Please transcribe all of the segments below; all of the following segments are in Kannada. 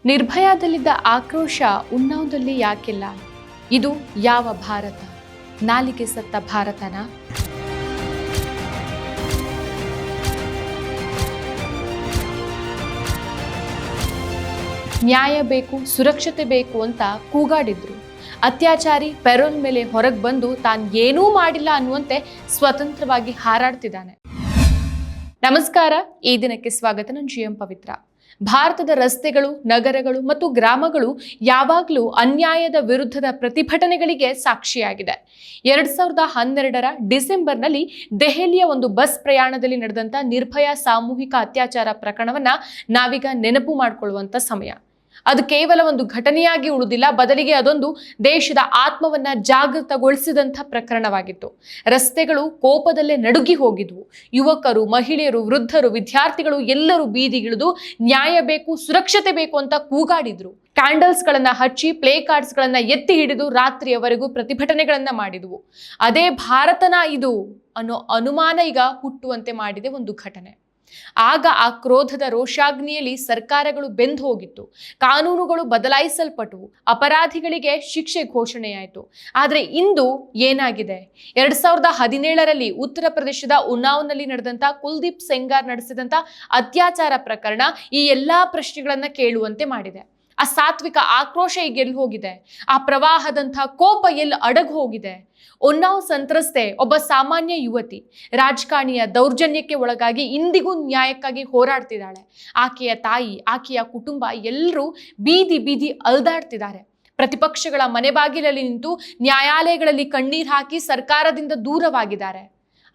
ನಿರ್ಭಯಾದಲ್ಲಿದ್ದ ಆಕ್ರೋಶ ಉನ್ನಾವದಲ್ಲಿ ಯಾಕಿಲ್ಲ? ಇದು ಯಾವ ಭಾರತ? ನಾಲಿಗೆ ಸತ್ತ ಭಾರತನ? ನ್ಯಾಯ ಬೇಕು, ಸುರಕ್ಷತೆ ಬೇಕು ಅಂತ ಕೂಗಾಡಿದ್ರು. ಅತ್ಯಾಚಾರಿ ಪೆರೋಲ್ ಮೇಲೆ ಹೊರಗೆ ಬಂದು ತಾನು ಏನೂ ಮಾಡಿಲ್ಲ ಅನ್ನುವಂತೆ ಸ್ವತಂತ್ರವಾಗಿ ಹಾರಾಡ್ತಿದ್ದಾನೆ. ನಮಸ್ಕಾರ, ಈ ದಿನಕ್ಕೆ ಸ್ವಾಗತ. ನಾನು GM ಪವಿತ್ರ. ಭಾರತದ ರಸ್ತೆಗಳು, ನಗರಗಳು ಮತ್ತು ಗ್ರಾಮಗಳು ಯಾವಾಗಲೂ ಅನ್ಯಾಯದ ವಿರುದ್ಧದ ಪ್ರತಿಭಟನೆಗಳಿಗೆ ಸಾಕ್ಷಿಯಾಗಿದೆ. 2012ರ ಡಿಸೆಂಬರ್ನಲ್ಲಿ ದೆಹಲಿಯ ಒಂದು ಬಸ್ ಪ್ರಯಾಣದಲ್ಲಿ ನಡೆದಂಥ ನಿರ್ಭಯ ಸಾಮೂಹಿಕ ಅತ್ಯಾಚಾರ ಪ್ರಕರಣವನ್ನ ನಾವೀಗ ನೆನಪು ಮಾಡಿಕೊಳ್ಳುವಂಥ ಸಮಯ. ಅದು ಕೇವಲ ಒಂದು ಘಟನೆಯಾಗಿ ಉಳಿದಿಲ್ಲ, ಬದಲಿಗೆ ಅದೊಂದು ದೇಶದ ಆತ್ಮವನ್ನ ಜಾಗೃತಗೊಳಿಸಿದಂಥ ಪ್ರಕರಣವಾಗಿತ್ತು. ರಸ್ತೆಗಳು ಕೋಪದಲ್ಲೇ ನಡುಗಿ ಹೋಗಿದ್ವು. ಯುವಕರು, ಮಹಿಳೆಯರು, ವೃದ್ಧರು, ವಿದ್ಯಾರ್ಥಿಗಳು ಎಲ್ಲರೂ ಬೀದಿಗಿಳಿದು ನ್ಯಾಯ ಬೇಕು, ಸುರಕ್ಷತೆ ಬೇಕು ಅಂತ ಕೂಗಾಡಿದ್ರು. ಕ್ಯಾಂಡಲ್ಸ್ಗಳನ್ನ ಹಚ್ಚಿ, ಪ್ಲೇ ಕಾರ್ಡ್ಸ್ಗಳನ್ನ ಎತ್ತಿ ಹಿಡಿದು ರಾತ್ರಿಯವರೆಗೂ ಪ್ರತಿಭಟನೆಗಳನ್ನ ಮಾಡಿದ್ವು. ಅದೇ ಭಾರತನ ಇದು ಅನ್ನೋ ಅನುಮಾನ ಈಗ ಹುಟ್ಟುವಂತೆ ಮಾಡಿದೆ ಒಂದು ಘಟನೆ. ಆಗ ಆ ಕ್ರೋಧದ ರೋಷಾಗ್ನಿಯಲ್ಲಿ ಸರ್ಕಾರಗಳು ಬೆಂದು ಹೋಗಿತ್ತು, ಕಾನೂನುಗಳು ಬದಲಾಯಿಸಲ್ಪಟ್ಟವು, ಅಪರಾಧಿಗಳಿಗೆ ಶಿಕ್ಷೆ ಘೋಷಣೆಯಾಯಿತು. ಆದರೆ ಇಂದು ಏನಾಗಿದೆ? 2017ರಲ್ಲಿ ಉತ್ತರ ಪ್ರದೇಶದ ಉನ್ನಾವ್ನಲ್ಲಿ ನಡೆದಂತ ಕುಲ್ದೀಪ್ ಸೆಂಗಾರ್ ನಡೆಸಿದಂತ ಅತ್ಯಾಚಾರ ಪ್ರಕರಣ ಈ ಎಲ್ಲಾ ಪ್ರಶ್ನೆಗಳನ್ನ ಕೇಳುವಂತೆ ಮಾಡಿದೆ. ಆ ಸಾತ್ವಿಕ ಆಕ್ರೋಶ ಈಗ ಎಲ್ಲಿ ಹೋಗಿದೆ? ಆ ಪ್ರವಾಹದಂಥ ಕೋಪ ಎಲ್ಲಿ ಅಡಗು ಹೋಗಿದೆ? ಉನ್ನಾವ್ ಸಂತ್ರಸ್ತೆ ಒಬ್ಬ ಸಾಮಾನ್ಯ ಯುವತಿ, ರಾಜಕಾರಣಿಯ ದೌರ್ಜನ್ಯಕ್ಕೆ ಒಳಗಾಗಿ ಇಂದಿಗೂ ನ್ಯಾಯಕ್ಕಾಗಿ ಹೋರಾಡ್ತಿದ್ದಾಳೆ. ಆಕೆಯ ತಾಯಿ, ಆಕೆಯ ಕುಟುಂಬ ಎಲ್ಲರೂ ಬೀದಿ ಬೀದಿ ಅಲ್ದಾಡ್ತಿದ್ದಾರೆ. ಪ್ರತಿಪಕ್ಷಗಳ ಮನೆ ಬಾಗಿಲಲ್ಲಿ ನಿಂತು ನ್ಯಾಯಾಲಯಗಳಲ್ಲಿ ಕಣ್ಣೀರು ಹಾಕಿ ಸರ್ಕಾರದಿಂದ ದೂರವಾಗಿದ್ದಾರೆ.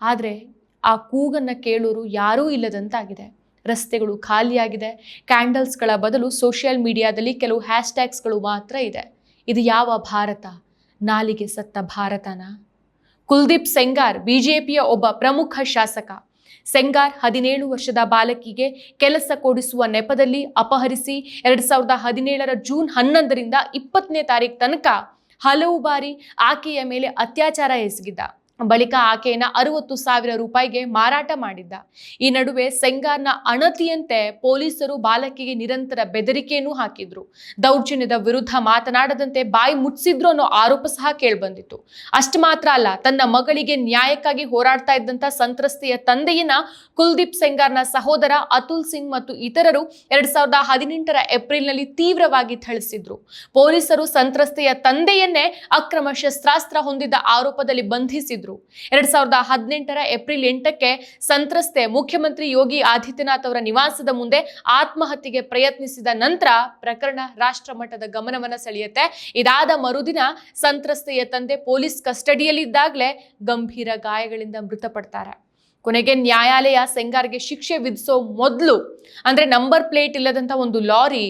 ಆದರೆ ಆ ಕೂಗನ್ನ ಕೇಳೋರು ಯಾರೂ ಇಲ್ಲದಂತಾಗಿದೆ. ರಸ್ತೆಗಳು ಖಾಲಿಯಾಗಿದೆ. ಕ್ಯಾಂಡಲ್ಸ್ಗಳ ಬದಲು ಸೋಷಿಯಲ್ ಮೀಡಿಯಾದಲ್ಲಿ ಕೆಲವು ಹ್ಯಾಶ್ಟ್ಯಾಗ್ಸ್ಗಳು ಮಾತ್ರ ಇದೆ. ಇದು ಯಾವ ಭಾರತ? ನಾಲಿಗೆ ಸತ್ತ ಭಾರತನ? ಕುಲ್ದೀಪ್ ಸೆಂಗಾರ್ ಬಿಜೆಪಿಯ ಒಬ್ಬ ಪ್ರಮುಖ ಶಾಸಕ. ಸೆಂಗಾರ್ 17 ವರ್ಷದ ಬಾಲಕಿಗೆ ಕೆಲಸ ಕೊಡಿಸುವ ನೆಪದಲ್ಲಿ ಅಪಹರಿಸಿ 2017ರ ಜೂನ್ 11ರಿಂದ 20ನೇ ತಾರೀಕು ತನಕ ಹಲವು ಬಾರಿ ಆಕೆಯ ಮೇಲೆ ಅತ್ಯಾಚಾರ ಎಸಗಿದ್ದ. ಬಳಿಕ ಆಕೆಯನ್ನ 60,000 ರೂಪಾಯಿಗೆ ಮಾರಾಟ ಮಾಡಿದ್ದ. ಈ ನಡುವೆ ಸೆಂಗಾರ್ನ ಅಣತಿಯಂತೆ ಪೊಲೀಸರು ಬಾಲಕಿಗೆ ನಿರಂತರ ಬೆದರಿಕೆಯನ್ನು ಹಾಕಿದ್ರು. ದೌರ್ಜನ್ಯದ ವಿರುದ್ಧ ಮಾತನಾಡದಂತೆ ಬಾಯಿ ಮುಚ್ಚಿದ್ರು ಅನ್ನೋ ಆರೋಪ ಸಹ ಕೇಳ್ಬಂದಿತ್ತು. ಅಷ್ಟು ಮಾತ್ರ ಅಲ್ಲ, ತನ್ನ ಮಗಳಿಗೆ ನ್ಯಾಯಕ್ಕಾಗಿ ಹೋರಾಡ್ತಾ ಇದ್ದಂತ ಸಂತ್ರಸ್ತೆಯ ತಂದೆಯನ್ನ ಕುಲ್ದೀಪ್ ಸೆಂಗಾರ್ನ ಸಹೋದರ ಅತುಲ್ ಸಿಂಗ್ ಮತ್ತು ಇತರರು 2018ರ ಏಪ್ರಿಲ್ನಲ್ಲಿ ತೀವ್ರವಾಗಿ ಥಳಿಸಿದ್ರು. ಪೊಲೀಸರು ಸಂತ್ರಸ್ತೆಯ ತಂದೆಯನ್ನೇ ಅಕ್ರಮ ಶಸ್ತ್ರಾಸ್ತ್ರ ಹೊಂದಿದ್ದ ಆರೋಪದಲ್ಲಿ ಬಂಧಿಸಿದ್ರು. 2018ರ ಏಪ್ರಿಲ್ 8ಕ್ಕೆ ಸಂತ್ರಸ್ತೆ ಮುಖ್ಯಮಂತ್ರಿ ಯೋಗಿ ಆದಿತ್ಯನಾಥ್ ಅವರ ನಿವಾಸದ ಮುಂದೆ ಆತ್ಮಹತ್ಯೆಗೆ ಪ್ರಯತ್ನಿಸಿದ ನಂತರ ಪ್ರಕರಣ ರಾಷ್ಟ್ರ ಮಟ್ಟದ ಗಮನವನ್ನ ಸೆಳೆಯುತ್ತೆ. ಇದಾದ ಮರುದಿನ ಸಂತ್ರಸ್ತೆಯ ತಂದೆ ಪೊಲೀಸ್ ಕಸ್ಟಡಿಯಲ್ಲಿದ್ದಾಗಲೇ ಗಂಭೀರ ಗಾಯಗಳಿಂದ ಮೃತಪಡ್ತಾರೆ. ಕೊನೆಗೆ ನ್ಯಾಯಾಲಯ ಸೆಂಗಾರ್ಗೆ ಶಿಕ್ಷೆ ವಿಧಿಸೋ ಮೊದಲು, ಅಂದ್ರೆ ನಂಬರ್ ಪ್ಲೇಟ್ ಇಲ್ಲದಂತ ಒಂದು ಲಾರಿ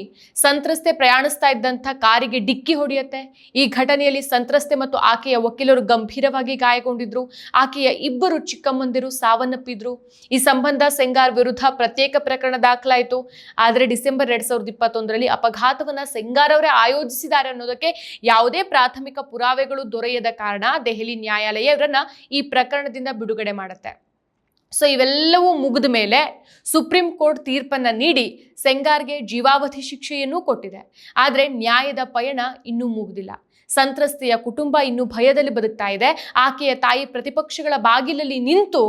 ಸಂತ್ರಸ್ತೆ ಪ್ರಯಾಣಿಸ್ತಾ ಇದ್ದಂಥ ಕಾರಿಗೆ ಡಿಕ್ಕಿ ಹೊಡೆಯುತ್ತೆ. ಈ ಘಟನೆಯಲ್ಲಿ ಸಂತ್ರಸ್ತೆ ಮತ್ತು ಆಕೆಯ ವಕೀಲರು ಗಂಭೀರವಾಗಿ ಗಾಯಗೊಂಡಿದ್ರು. ಆಕೆಯ 2 ಚಿಕ್ಕಮ್ಮಂದಿರು ಸಾವನ್ನಪ್ಪಿದ್ರು. ಈ ಸಂಬಂಧ ಸೆಂಗಾರ್ ವಿರುದ್ಧ ಪ್ರತ್ಯೇಕ ಪ್ರಕರಣ ದಾಖಲಾಯಿತು. ಆದರೆ ಡಿಸೆಂಬರ್ 2021ರಲ್ಲಿ ಅಪಘಾತವನ್ನ ಸೆಂಗಾರ್ ಅವರೇ ಆಯೋಜಿಸಿದ್ದಾರೆ ಅನ್ನೋದಕ್ಕೆ ಯಾವುದೇ ಪ್ರಾಥಮಿಕ ಪುರಾವೆಗಳು ದೊರೆಯದ ಕಾರಣ ದೆಹಲಿ ನ್ಯಾಯಾಲಯ ಇವರನ್ನ ಈ ಪ್ರಕರಣದಿಂದ ಬಿಡುಗಡೆ ಮಾಡುತ್ತೆ. ಸೊ ಇವೆಲ್ಲವೂ ಮುಗಿದ ಮೇಲೆ ಸುಪ್ರೀಂ ಕೋರ್ಟ್ ತೀರ್ಪನ್ನ ನೀಡಿ ಸೆಂಗಾರ್ಗೆ ಜೀವಾವಧಿ ಶಿಕ್ಷೆಯನ್ನೂ ಕೊಟ್ಟಿದೆ. ಆದರೆ ನ್ಯಾಯದ ಪಯಣ ಇನ್ನೂ ಮುಗಿದಿಲ್ಲ. ಸಂತ್ರಸ್ತೆಯ ಕುಟುಂಬ ಇನ್ನೂ ಭಯದಲ್ಲಿ ಬದುಕ್ತಾ ಇದೆ. ಆಕೆಯ ತಾಯಿ ಪ್ರತಿಪಕ್ಷಗಳ ಬಾಗಿಲಲ್ಲಿ ನಿಂತು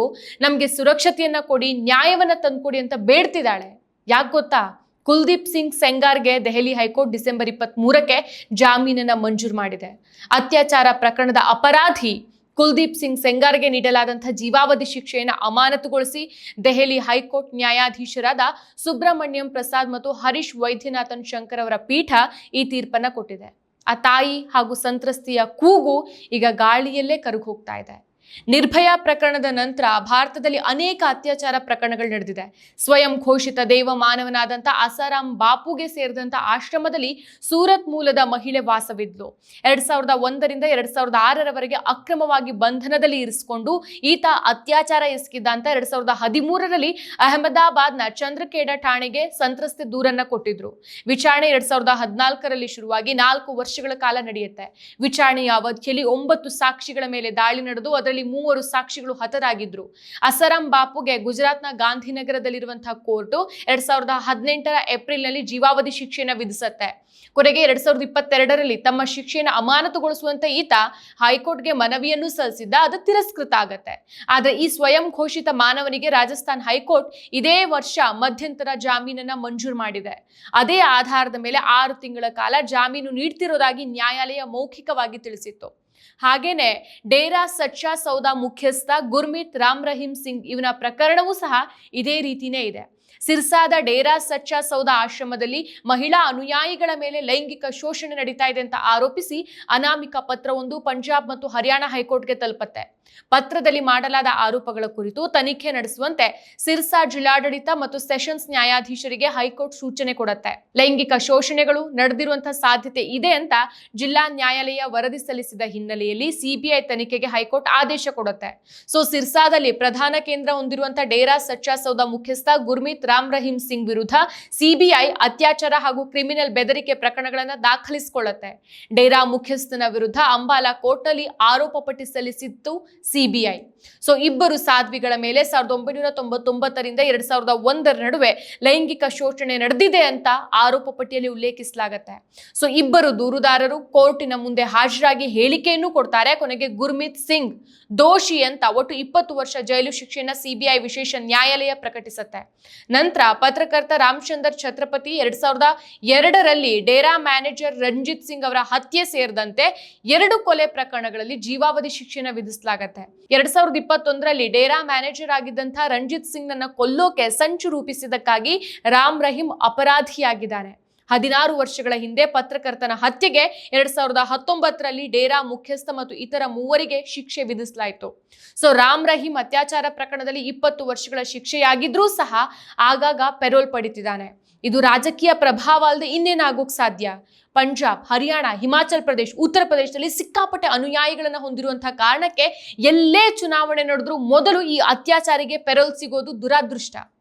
ನಮಗೆ ಸುರಕ್ಷತೆಯನ್ನ ಕೊಡಿ, ನ್ಯಾಯವನ್ನ ತಂದ್ಕೊಡಿ ಅಂತ ಬೇಡ್ತಿದ್ದಾಳೆ. ಯಾಕೆ ಗೊತ್ತಾ? ಕುಲ್ದೀಪ್ ಸಿಂಗ್ ಸೆಂಗಾರ್ಗೆ ದೆಹಲಿ ಹೈಕೋರ್ಟ್ ಡಿಸೆಂಬರ್ 23ಕ್ಕೆ ಜಾಮೀನನ್ನ ಮಂಜೂರು ಮಾಡಿದೆ. ಅತ್ಯಾಚಾರ ಪ್ರಕರಣದ ಅಪರಾಧಿ ಕುಲ್ದೀಪ್ ಸಿಂಗ್ ಸೆಂಗಾರ್ಗೆ ನೀಡಲಾದಂತಹ ಜೀವಾವಧಿ ಶಿಕ್ಷೆಯನ್ನು ಅಮಾನತುಗೊಳಿಸಿ ದೆಹಲಿ ಹೈಕೋರ್ಟ್ ನ್ಯಾಯಾಧೀಶರಾದ ಸುಬ್ರಹ್ಮಣ್ಯಂ ಪ್ರಸಾದ್ ಮತ್ತು ಹರೀಶ್ ವೈದ್ಯನಾಥನ್ ಶಂಕರ್ ಅವರ ಪೀಠ ಈ ತೀರ್ಪನ್ನ ಕೊಟ್ಟಿದೆ. ಆ ತಾಯಿ ಹಾಗೂ ಸಂತ್ರಸ್ತೆಯ ಕೂಗು ಈಗ ಗಾಳಿಯಲ್ಲೇ ಕರಗಿ ಹೋಗ್ತಾ ಇದೆ. ನಿರ್ಭಯ ಪ್ರಕರಣದ ನಂತರ ಭಾರತದಲ್ಲಿ ಅನೇಕ ಅತ್ಯಾಚಾರ ಪ್ರಕರಣಗಳು ನಡೆದಿದೆ. ಸ್ವಯಂ ಘೋಷಿತ ದೇವ ಮಾನವನಾದಂಥ ಆಸಾರಾಮ್ ಬಾಪುಗೆ ಸೇರಿದಂಥ ಆಶ್ರಮದಲ್ಲಿ ಸೂರತ್ ಮೂಲದ ಮಹಿಳೆ ವಾಸವಿದ್ಲು. 2001ರಿಂದ 2006ರವರೆಗೆ ಅಕ್ರಮವಾಗಿ ಬಂಧನದಲ್ಲಿ ಇರಿಸಿಕೊಂಡು ಈತ ಅತ್ಯಾಚಾರ ಎಸಗಿದ್ದ ಅಂತ 2013ರಲ್ಲಿ ಅಹಮದಾಬಾದ್ನ ಚಂದ್ರಖೇಡ ಠಾಣೆಗೆ ಸಂತ್ರಸ್ತೆ ದೂರನ್ನ ಕೊಟ್ಟಿದ್ರು. ವಿಚಾರಣೆ 2014ರಲ್ಲಿ ಶುರುವಾಗಿ 4 ವರ್ಷಗಳ ಕಾಲ ನಡೆಯುತ್ತೆ. ವಿಚಾರಣೆಯ ಅವಧಿಯಲ್ಲಿ 9 ಸಾಕ್ಷಿಗಳ ಮೇಲೆ ದಾಳಿ ನಡೆದು ಅದರಲ್ಲಿ ಪ್ರಕರಣದಲ್ಲಿ 3 ಸಾಕ್ಷಿಗಳು ಹತರಾಗಿದ್ರು. ಅಸರಾಂ ಬಾಪುಗೆ ಗುಜರಾತ್ನ ಗಾಂಧಿನಗರದಲ್ಲಿರುವಂತಹ ಕೋರ್ಟ್ 2018 ಏಪ್ರಿಲ್ನಲ್ಲಿ ಜೀವಾವಧಿ ಶಿಕ್ಷೆಯನ್ನು ವಿಧಿಸುತ್ತೆ. ಕೊನೆಗೆ 2022ರಲ್ಲಿ ತಮ್ಮ ಶಿಕ್ಷೆಯನ್ನು ಅಮಾನತುಗೊಳಿಸುವಂತೆ ಈತ ಹೈಕೋರ್ಟ್ಗೆ ಮನವಿಯನ್ನು ಸಲ್ಲಿಸಿದ್ದ. ಅದು ತಿರಸ್ಕೃತ ಆಗತ್ತೆ. ಆದ್ರೆ ಈ ಸ್ವಯಂ ಘೋಷಿತ ಮಾನವನಿಗೆ ರಾಜಸ್ಥಾನ್ ಹೈಕೋರ್ಟ್ ಇದೇ ವರ್ಷ ಮಧ್ಯಂತರ ಜಾಮೀನನ್ನ ಮಂಜೂರು ಮಾಡಿದೆ. ಅದೇ ಆಧಾರದ ಮೇಲೆ 6 ತಿಂಗಳ ಕಾಲ ಜಾಮೀನು ನೀಡ್ತಿರೋದಾಗಿ ನ್ಯಾಯಾಲಯ ಮೌಖಿಕವಾಗಿ ತಿಳಿಸಿತ್ತು. ಹಾಗೇನೆ ಡೇರಾ ಸಚ್ಚಾ ಸೌದಾ ಮುಖ್ಯಸ್ಥ ಗುರ್ಮೀತ್ ರಾಮ್ ರಹೀಂ ಸಿಂಗ್ ಇವನ ಪ್ರಕರಣವೂ ಸಹ ಇದೇ ರೀತಿನೇ ಇದೆ. ಸಿರ್ಸಾದ ಡೇರಾ ಸಚ್ಚಾ ಸೌದಾ ಆಶ್ರಮದಲ್ಲಿ ಮಹಿಳಾ ಅನುಯಾಯಿಗಳ ಮೇಲೆ ಲೈಂಗಿಕ ಶೋಷಣೆ ನಡೀತಾ ಇದೆ ಅಂತ ಆರೋಪಿಸಿ ಅನಾಮಿಕ ಪತ್ರವೊಂದು ಪಂಜಾಬ್ ಮತ್ತು ಹರಿಯಾಣ ಹೈಕೋರ್ಟ್ಗೆ ತಲುಪುತ್ತೆ. ಪತ್ರದಲ್ಲಿ ಮಾಡಲಾದ ಆರೋಪಗಳ ಕುರಿತು ತನಿಖೆ ನಡೆಸುವಂತೆ ಸಿರ್ಸಾ ಜಿಲ್ಲಾಡಳಿತ ಮತ್ತು ಸೆಷನ್ಸ್ ನ್ಯಾಯಾಧೀಶರಿಗೆ ಹೈಕೋರ್ಟ್ ಸೂಚನೆ ಕೊಡುತ್ತೆ. ಲೈಂಗಿಕ ಶೋಷಣೆಗಳು ನಡೆದಿರುವಂತಹ ಸಾಧ್ಯತೆ ಇದೆ ಅಂತ ಜಿಲ್ಲಾ ನ್ಯಾಯಾಲಯ ವರದಿ ಸಲ್ಲಿಸಿದ ಹಿನ್ನೆಲೆಯಲ್ಲಿ ಸಿಬಿಐ ತನಿಖೆಗೆ ಹೈಕೋರ್ಟ್ ಆದೇಶ ಕೊಡುತ್ತೆ. ಸಿರ್ಸಾದಲ್ಲಿ ಪ್ರಧಾನ ಕೇಂದ್ರ ಹೊಂದಿರುವಂತಹ ಡೇರಾ ಸಚ್ಚಾ ಸೌದಾ ಮುಖ್ಯಸ್ಥ ಗುರ್ಮೀತ್ ರಾಮ್ ರಹೀಂ ಸಿಂಗ್ ವಿರುದ್ಧ ಸಿಬಿಐ ಅತ್ಯಾಚಾರ ಹಾಗೂ ಕ್ರಿಮಿನಲ್ ಬೆದರಿಕೆ ಪ್ರಕರಣಗಳನ್ನು ದಾಖಲಿಸಿಕೊಳ್ಳುತ್ತೆ. ಡೇರಾ ಮುಖ್ಯಸ್ಥನ ವಿರುದ್ಧ ಅಂಬಾಲಾ ಕೋರ್ಟ್ನಲ್ಲಿ ಆರೋಪ ಪಟ್ಟಿ ಸಲ್ಲಿಸಿತ್ತು ಸಿಬಿಐ. ಇಬ್ಬರು ಸಾಧ್ವಿಗಳ ಮೇಲೆ 1999ರಿಂದ 2001 ನಡುವೆ ಲೈಂಗಿಕ ಶೋಷಣೆ ನಡೆದಿದೆ ಅಂತ ಆರೋಪ ಪಟ್ಟಿಯಲ್ಲಿ ಉಲ್ಲೇಖಿಸಲಾಗುತ್ತೆ. ಇಬ್ಬರು ದೂರುದಾರರು ಕೋರ್ಟಿನ ಮುಂದೆ ಹಾಜರಾಗಿ ಹೇಳಿಕೆಯನ್ನು ಕೊಡ್ತಾರೆ. ಕೊನೆಗೆ ಗುರ್ಮೀತ್ ಸಿಂಗ್ ದೋಷಿ ಅಂತ ಒಟ್ಟು 20 ವರ್ಷ ಜೈಲು ಶಿಕ್ಷೆಯನ್ನು ಸಿಬಿಐ ವಿಶೇಷ ನ್ಯಾಯಾಲಯ ಪ್ರಕಟಿಸುತ್ತೆ. ನಂತರ ಪತ್ರಕರ್ತ ರಾಮಚಂದರ್ ಛತ್ರಪತಿ 2002ರಲ್ಲಿ ಡೇರಾ ಮ್ಯಾನೇಜರ್ ರಂಜಿತ್ ಸಿಂಗ್ ಅವರ ಹತ್ಯೆ ಸೇರಿದಂತೆ 2 ಕೊಲೆ ಪ್ರಕರಣಗಳಲ್ಲಿ ಜೀವಾವಧಿ ಶಿಕ್ಷೆಯನ್ನು ವಿಧಿಸಲಾಗುತ್ತೆ. 2021ರಲ್ಲಿ ಡೇರಾ ಮ್ಯಾನೇಜರ್ ಆಗಿದ್ದಂತಹ ರಂಜಿತ್ ಸಿಂಗ್ ನನ್ನ ಕೊಲ್ಲೋಕೆ ಸಂಚು ರೂಪಿಸಿದ್ದಕ್ಕಾಗಿ ರಾಮ್ ರಹೀಂ ಅಪರಾಧಿಯಾಗಿದ್ದಾನೆ. 16 ವರ್ಷಗಳ ಹಿಂದೆ ಪತ್ರಕರ್ತನ ಹತ್ಯೆಗೆ 2019ರಲ್ಲಿ ಡೇರಾ ಮುಖ್ಯಸ್ಥ ಮತ್ತು ಇತರ 3 ಶಿಕ್ಷೆ ವಿಧಿಸಲಾಯಿತು. ರಾಮ್ ರಹೀಂ ಅತ್ಯಾಚಾರ ಪ್ರಕರಣದಲ್ಲಿ 20 ವರ್ಷಗಳ ಶಿಕ್ಷೆಯಾಗಿದ್ರೂ ಸಹ ಆಗಾಗ ಪೆರೋಲ್ ಪಡಿತಿದ್ದಾನೆ. ಇದು ರಾಜಕೀಯ ಪ್ರಭಾವ ಅಲ್ಲದೆ ಇನ್ನೇನಾಗೋಕ್ ಸಾಧ್ಯ? ಪಂಜಾಬ್, ಹರಿಯಾಣ, ಹಿಮಾಚಲ್ ಪ್ರದೇಶ್, ಉತ್ತರ ಪ್ರದೇಶದಲ್ಲಿ ಸಿಕ್ಕಾಪಟ್ಟೆ ಅನುಯಾಯಿಗಳನ್ನ ಹೊಂದಿರುವಂತಹ ಕಾರಣಕ್ಕೆ ಎಲ್ಲೇ ಚುನಾವಣೆ ನಡೆದ್ರೂ ಮೊದಲು ಈ ಅತ್ಯಾಚಾರಿಗೆ ಪೆರೋಲ್ ಸಿಗೋದು ದುರಾದೃಷ್ಟ.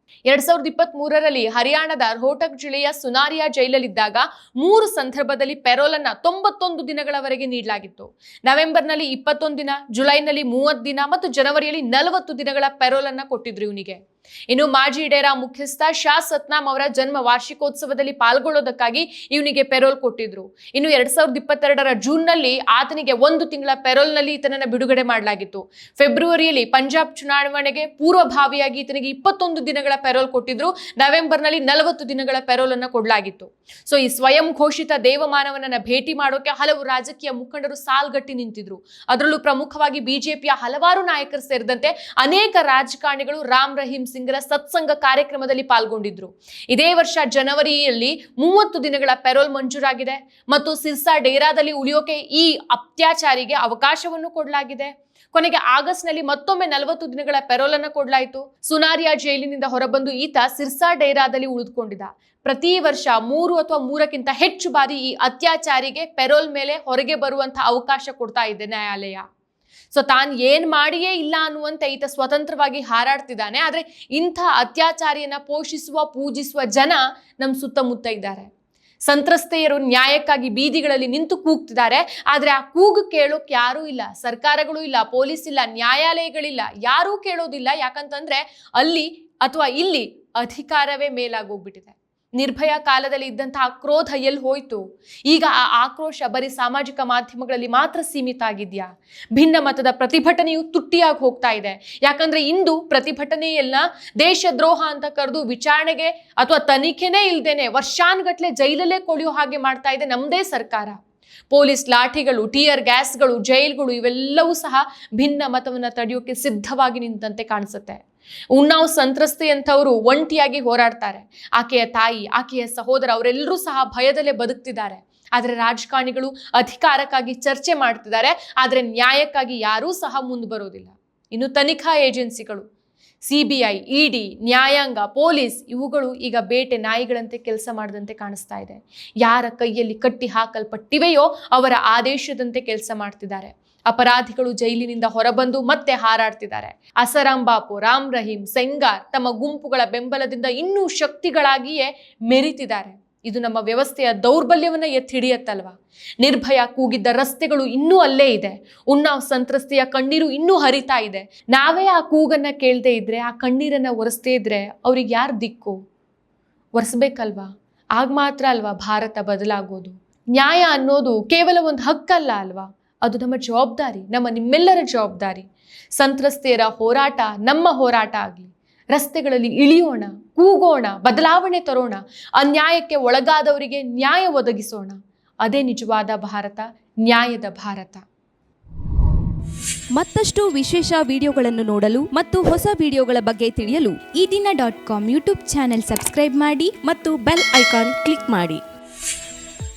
2023ರಲ್ಲಿ ಹರಿಯಾಣದ ರೋಹ್ಟಕ್ ಜಿಲ್ಲೆಯ ಸುನಾರಿಯಾ ಜೈಲಲ್ಲಿದ್ದಾಗ 3 ಸಂದರ್ಭದಲ್ಲಿ ಪೆರೋಲ್ ಅನ್ನ 91 ದಿನಗಳವರೆಗೆ ನೀಡಲಾಗಿತ್ತು. ನವೆಂಬರ್ನಲ್ಲಿ 21 ದಿನ, ಜುಲೈನಲ್ಲಿ 30 ದಿನ ಮತ್ತು ಜನವರಿಯಲ್ಲಿ 40 ದಿನಗಳ ಪೆರೋಲ್ ಅನ್ನ ಕೊಟ್ಟಿದ್ರು ಇವನಿಗೆ. ಇನ್ನು ಮಾಜಿ ಡೇರಾ ಮುಖ್ಯಸ್ಥ ಶಾ ಸತ್ನಾಮ್ ಅವರ ಜನ್ಮ ವಾರ್ಷಿಕೋತ್ಸವದಲ್ಲಿ ಪಾಲ್ಗೊಳ್ಳೋದಕ್ಕಾಗಿ ಇವನಿಗೆ ಪೆರೋಲ್ ಕೊಟ್ಟಿದ್ರು. ಇನ್ನು 2022ರ ಜೂನ್ನಲ್ಲಿ ಆತನಿಗೆ 1 ತಿಂಗಳ ಪೆರೋಲ್ನಲ್ಲಿ ಈತನನ್ನ ಬಿಡುಗಡೆ ಮಾಡಲಾಗಿತ್ತು. ಫೆಬ್ರವರಿಯಲ್ಲಿ ಪಂಜಾಬ್ ಚುನಾವಣೆಗೆ ಪೂರ್ವಭಾವಿಯಾಗಿ ಈತನಿಗೆ 21 ದಿನಗಳ ಪೆರೋಲ್ ಕೊಟ್ಟಿದ್ರು. ನವೆಂಬರ್ನಲ್ಲಿ 40 ದಿನಗಳ ಪೆರೋಲ್ ಅನ್ನ ಕೊಡಲಾಗಿತ್ತು. ಈ ಸ್ವಯಂ ಘೋಷಿತ ದೇವಮಾನವನನ್ನ ಭೇಟಿ ಮಾಡೋಕೆ ಹಲವು ರಾಜಕೀಯ ಮುಖಂಡರು ಸಾಲ್ಗಟ್ಟಿ ನಿಂತಿದ್ರು. ಅದರಲ್ಲೂ ಪ್ರಮುಖವಾಗಿ ಬಿಜೆಪಿಯ ಹಲವಾರು ನಾಯಕರು ಸೇರಿದಂತೆ ಅನೇಕ ರಾಜಕಾರಣಿಗಳು ರಾಮ್ ರಹೀಂ ಸಿಂಗ್ರ ಸತ್ಸಂಗ ಕಾರ್ಯಕ್ರಮದಲ್ಲಿ ಪಾಲ್ಗೊಂಡಿದ್ರು. ಇದೇ ವರ್ಷ ಜನವರಿಯಲ್ಲಿ 30 ದಿನಗಳ ಪೆರೋಲ್ ಮಂಜೂರಾಗಿದೆ ಮತ್ತು ಸಿರ್ಸಾ ಡೇರಾದಲ್ಲಿ ಉಳಿಯೋಕೆ ಈ ಅತ್ಯಾಚಾರಿಗೆ ಅವಕಾಶವನ್ನು ಕೊಡಲಾಗಿದೆ. ಕೊನೆಗೆ ಆಗಸ್ಟ್ನಲ್ಲಿ ಮತ್ತೊಮ್ಮೆ 40 ದಿನಗಳ ಪೆರೋಲ್ ಅನ್ನು ಕೊಡಲಾಯಿತು. ಸುನಾರಿಯಾ ಜೈಲಿನಿಂದ ಹೊರಬಂದು ಈತ ಸಿರ್ಸಾ ಡೇರಾದಲ್ಲಿ ಉಳಿದುಕೊಂಡಿದ್ದ. ಪ್ರತಿ ವರ್ಷ 3 ಅಥವಾ 3ಕ್ಕಿಂತ ಹೆಚ್ಚು ಬಾರಿ ಈ ಅತ್ಯಾಚಾರಿಗೆ ಪೆರೋಲ್ ಮೇಲೆ ಹೊರಗೆ ಬರುವಂತಹ ಅವಕಾಶ ಕೊಡ್ತಾ ಇದೆ ನ್ಯಾಯಾಲಯ. ತಾನು ಏನ್ ಮಾಡಿಯೇ ಇಲ್ಲ ಅನ್ನುವಂತೆ ಈತ ಸ್ವತಂತ್ರವಾಗಿ ಹಾರಾಡ್ತಿದ್ದಾನೆ. ಆದ್ರೆ ಇಂಥ ಅತ್ಯಾಚಾರಿಯನ್ನ ಪೋಷಿಸುವ, ಪೂಜಿಸುವ ಜನ ನಮ್ಮ ಸುತ್ತಮುತ್ತ ಇದ್ದಾರೆ. ಸಂತ್ರಸ್ತೆಯರು ನ್ಯಾಯಕ್ಕಾಗಿ ಬೀದಿಗಳಲ್ಲಿ ನಿಂತು ಕೂಗ್ತಿದ್ದಾರೆ. ಆದ್ರೆ ಆ ಕೂಗು ಕೇಳೋಕೆ ಯಾರೂ ಇಲ್ಲ. ಸರ್ಕಾರಗಳು ಇಲ್ಲ, ಪೊಲೀಸ್ ಇಲ್ಲ, ನ್ಯಾಯಾಲಯಗಳಿಲ್ಲ, ಯಾರೂ ಕೇಳೋದಿಲ್ಲ. ಯಾಕಂತಂದ್ರೆ ಅಲ್ಲಿ ಅಥವಾ ಇಲ್ಲಿ ಅಧಿಕಾರವೇ ಮೇಲಾಗೋಗ್ಬಿಟ್ಟಿದೆ. ನಿರ್ಭಯ ಕಾಲದಲ್ಲಿ ಇದ್ದಂತಹ ಕ್ರೋಧ ಎಲ್ಲಿ ಹೋಯ್ತು? ಈಗ ಆ ಆಕ್ರೋಶ ಬರೀ ಸಾಮಾಜಿಕ ಮಾಧ್ಯಮಗಳಲ್ಲಿ ಮಾತ್ರ ಸೀಮಿತ ಆಗಿದ್ಯಾ? ಭಿನ್ನ ಮತದ ಪ್ರತಿಭಟನೆಯು ತುಟ್ಟಿಯಾಗಿ ಹೋಗ್ತಾ ಇದೆ. ಯಾಕಂದ್ರೆ ಇಂದು ಪ್ರತಿಭಟನೆಯೆಲ್ಲ ದೇಶದ್ರೋಹ ಅಂತ ಕರೆದು ವಿಚಾರಣೆಗೆ ಅಥವಾ ತನಿಖೆನೇ ಇಲ್ದೇನೆ ವರ್ಷಾನ್ಗಟ್ಲೆ ಜೈಲಲ್ಲೇ ಕೊಳೆಯೋ ಹಾಗೆ ಮಾಡ್ತಾ ಇದೆ ನಮ್ಮದೇ ಸರ್ಕಾರ. ಪೊಲೀಸ್ ಲಾಠಿಗಳು, ಟಿಯರ್ ಗ್ಯಾಸ್ಗಳು, ಜೈಲ್ಗಳು ಇವೆಲ್ಲವೂ ಸಹ ಭಿನ್ನ ಮತವನ್ನ ತಡೆಯೋಕೆ ಸಿದ್ಧವಾಗಿ ನಿಂತಂತೆ ಕಾಣಿಸುತ್ತೆ. ಉನ್ನಾವ್ ಸಂತ್ರಸ್ತೆಯಂಥವರು ಒಂಟಿಯಾಗಿ ಹೋರಾಡ್ತಾರೆ. ಆಕೆಯ ತಾಯಿ, ಆಕೆಯ ಸಹೋದರ ಅವರೆಲ್ಲರೂ ಸಹ ಭಯದಲ್ಲೇ ಬದುಕ್ತಿದ್ದಾರೆ. ಆದ್ರೆ ರಾಜಕಾರಣಿಗಳು ಅಧಿಕಾರಕ್ಕಾಗಿ ಚರ್ಚೆ ಮಾಡ್ತಿದ್ದಾರೆ. ಆದ್ರೆ ನ್ಯಾಯಕ್ಕಾಗಿ ಯಾರೂ ಸಹ ಮುಂದೆ ಬರೋದಿಲ್ಲ. ಇನ್ನು ತನಿಖಾ ಏಜೆನ್ಸಿಗಳು, ಸಿಬಿಐ, ಇಡಿ, ನ್ಯಾಯಾಂಗ, ಪೊಲೀಸ್ ಇವುಗಳು ಈಗ ಬೇಟೆ ನಾಯಿಗಳಂತೆ ಕೆಲಸ ಮಾಡದಂತೆ ಕಾಣಿಸ್ತಾ ಇದೆ. ಯಾರ ಕೈಯಲ್ಲಿ ಕಟ್ಟಿ ಹಾಕಲ್ಪಟ್ಟಿವೆಯೋ ಅವರ ಆದೇಶದಂತೆ ಕೆಲಸ ಮಾಡ್ತಿದ್ದಾರೆ. ಅಪರಾಧಿಗಳು ಜೈಲಿನಿಂದ ಹೊರಬಂದು ಮತ್ತೆ ಹಾರಾಡ್ತಿದ್ದಾರೆ. ಅಸರಾಂ ಬಾಪು, ರಾಮ್ ರಹೀಂ, ಸೆಂಗಾರ್ ತಮ್ಮ ಗುಂಪುಗಳ ಬೆಂಬಲದಿಂದ ಇನ್ನೂ ಶಕ್ತಿಗಳಾಗಿಯೇ ಮೆರಿತಿದ್ದಾರೆ. ಇದು ನಮ್ಮ ವ್ಯವಸ್ಥೆಯ ದೌರ್ಬಲ್ಯವನ್ನ ಎತ್ತಿ ಹಿಡಿಯತ್ತಲ್ವಾ? ನಿರ್ಭಯ ಕೂಗಿದ್ದ ರಸ್ತೆಗಳು ಇನ್ನೂ ಅಲ್ಲೇ ಇದೆ. ಉನ್ನಾವ್ ಸಂತ್ರಸ್ತೆಯ ಕಣ್ಣೀರು ಇನ್ನೂ ಹರಿತಾ ಇದೆ. ನಾವೇ ಆ ಕೂಗನ್ನ ಕೇಳದೆ ಇದ್ರೆ, ಆ ಕಣ್ಣೀರನ್ನ ಒರೆಸದೇ ಇದ್ರೆ ಅವ್ರಿಗೆ ಯಾರು ದಿಕ್ಕು? ಒರೆಸ್ಬೇಕಲ್ವಾ? ಆಗ ಮಾತ್ರ ಅಲ್ವಾ ಭಾರತ ಬದಲಾಗೋದು. ನ್ಯಾಯ ಅನ್ನೋದು ಕೇವಲ ಒಂದು ಹಕ್ಕಲ್ಲ ಅಲ್ವಾ? ಅದು ನಮ್ಮ ಜವಾಬ್ದಾರಿ, ನಿಮ್ಮೆಲ್ಲರ ಜವಾಬ್ದಾರಿ. ಸಂತ್ರಸ್ತೆಯರ ಹೋರಾಟ ನಮ್ಮ ಹೋರಾಟ ಆಗಲಿ. ರಸ್ತೆಗಳಲ್ಲಿ ಇಳಿಯೋಣ, ಕೂಗೋಣ, ಬದಲಾವಣೆ ತರೋಣ, ಅನ್ಯಾಯಕ್ಕೆ ಒಳಗಾದವರಿಗೆ ನ್ಯಾಯ ಒದಗಿಸೋಣ. ಅದೇ ನಿಜವಾದ ಭಾರತ, ನ್ಯಾಯದ ಭಾರತ. ಮತ್ತಷ್ಟು ವಿಶೇಷ ವಿಡಿಯೋಗಳನ್ನು ನೋಡಲು ಮತ್ತು ಹೊಸ ವಿಡಿಯೋಗಳ ಬಗ್ಗೆ ತಿಳಿಯಲು ಈ ದಿನ .com ಯೂಟ್ಯೂಬ್ ಚಾನೆಲ್ ಸಬ್ಸ್ಕ್ರೈಬ್ ಮಾಡಿ ಮತ್ತು ಬೆಲ್ ಐಕಾನ್ ಕ್ಲಿಕ್ ಮಾಡಿ.